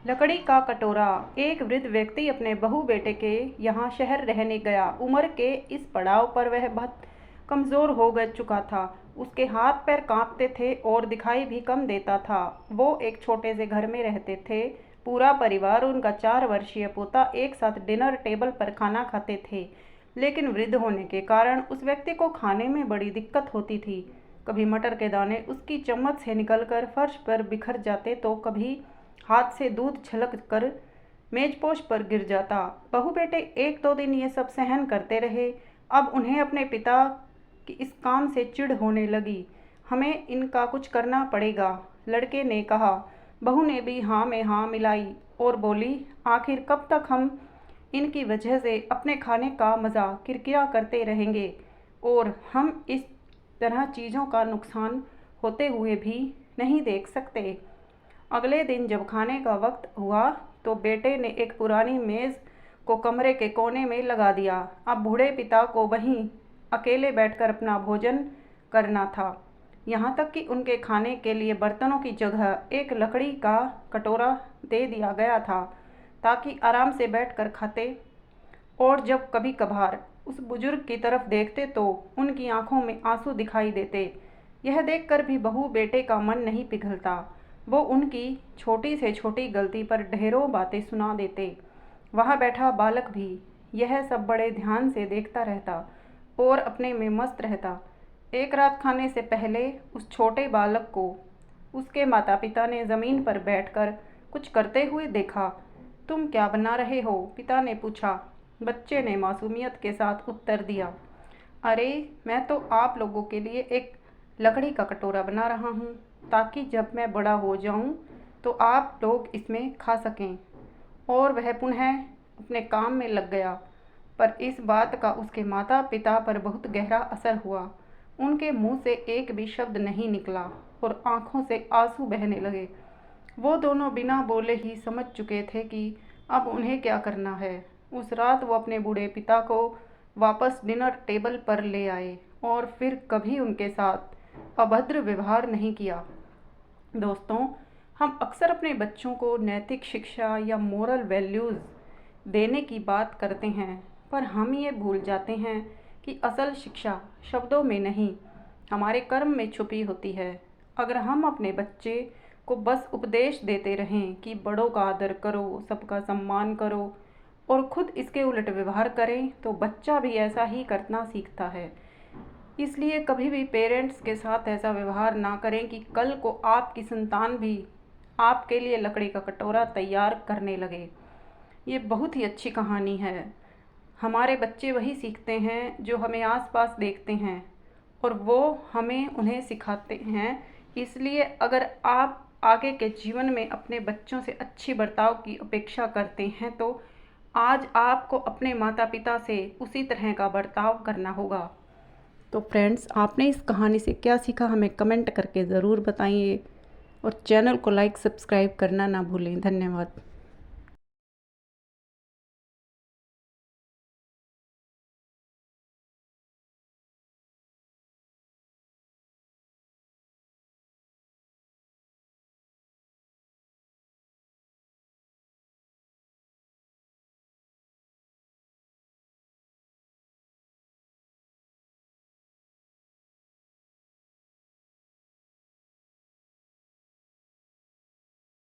लकड़ी का कटोरा। एक वृद्ध व्यक्ति अपने बहू बेटे के यहाँ शहर रहने गया। उम्र के इस पड़ाव पर वह बहुत कमज़ोर हो चुका था। उसके हाथ पैर कांपते थे और दिखाई भी कम देता था। वो एक छोटे से घर में रहते थे। पूरा परिवार, उनका 4 वर्षीय पोता एक साथ डिनर टेबल पर खाना खाते थे। लेकिन वृद्ध होने के कारण उस व्यक्ति को खाने में बड़ी दिक्कत होती थी। कभी मटर के दाने उसकी चम्मच से निकलकर फर्श पर बिखर जाते तो कभी हाथ से दूध छलक कर मेजपोश पर गिर जाता। बहू बेटे 1-2 दिन ये सब सहन करते रहे। अब उन्हें अपने पिता की इस काम से चिढ़ होने लगी। हमें इनका कुछ करना पड़ेगा, लड़के ने कहा। बहू ने भी हाँ में हाँ मिलाई और बोली, आखिर कब तक हम इनकी वजह से अपने खाने का मज़ा किरकिरा करते रहेंगे और हम इस तरह चीज़ों का नुकसान होते हुए भी नहीं देख सकते। अगले दिन जब खाने का वक्त हुआ तो बेटे ने एक पुरानी मेज़ को कमरे के कोने में लगा दिया। अब बूढ़े पिता को वहीं अकेले बैठकर अपना भोजन करना था। यहाँ तक कि उनके खाने के लिए बर्तनों की जगह एक लकड़ी का कटोरा दे दिया गया था ताकि आराम से बैठकर खाते। और जब कभी कभार उस बुजुर्ग की तरफ देखते तो उनकी आंखों में आंसू दिखाई देते। यह देखकर भी बहू बेटे का मन नहीं पिघलता। वो उनकी छोटी से छोटी गलती पर ढेरों बातें सुना देते। वहाँ बैठा बालक भी यह सब बड़े ध्यान से देखता रहता और अपने में मस्त रहता। एक रात खाने से पहले उस छोटे बालक को उसके माता पिता ने ज़मीन पर बैठकर कुछ करते हुए देखा। तुम क्या बना रहे हो? पिता ने पूछा। बच्चे ने मासूमियत के साथ उत्तर दिया, अरे मैं तो आप लोगों के लिए एक लकड़ी का कटोरा बना रहा हूँ ताकि जब मैं बड़ा हो जाऊँ तो आप लोग इसमें खा सकें। और वह पुनः अपने काम में लग गया। पर इस बात का उसके माता पिता पर बहुत गहरा असर हुआ। उनके मुंह से एक भी शब्द नहीं निकला और आंखों से आंसू बहने लगे। वो दोनों बिना बोले ही समझ चुके थे कि अब उन्हें क्या करना है। उस रात वो अपने बूढ़े पिता को वापस डिनर टेबल पर ले आए और फिर कभी उनके साथ अभद्र व्यवहार नहीं किया। दोस्तों, हम अक्सर अपने बच्चों को नैतिक शिक्षा या मोरल वैल्यूज़ देने की बात करते हैं, पर हम ये भूल जाते हैं कि असल शिक्षा शब्दों में नहीं, हमारे कर्म में छुपी होती है। अगर हम अपने बच्चे को बस उपदेश देते रहें कि बड़ों का आदर करो, सबका सम्मान करो और खुद इसके उलट व्यवहार करें, तो बच्चा भी ऐसा ही करना सीखता है। इसलिए कभी भी पेरेंट्स के साथ ऐसा व्यवहार ना करें कि कल को आपकी संतान भी आपके लिए लकड़ी का कटोरा तैयार करने लगे। ये बहुत ही अच्छी कहानी है। हमारे बच्चे वही सीखते हैं जो हमें आसपास देखते हैं और वो हमें उन्हें सिखाते हैं। इसलिए अगर आप आगे के जीवन में अपने बच्चों से अच्छी बर्ताव की अपेक्षा करते हैं तो आज आपको अपने माता पिता से उसी तरह का बर्ताव करना होगा। तो फ्रेंड्स, आपने इस कहानी से क्या सीखा हमें कमेंट करके ज़रूर बताइए और चैनल को लाइक सब्सक्राइब करना ना भूलें। धन्यवाद।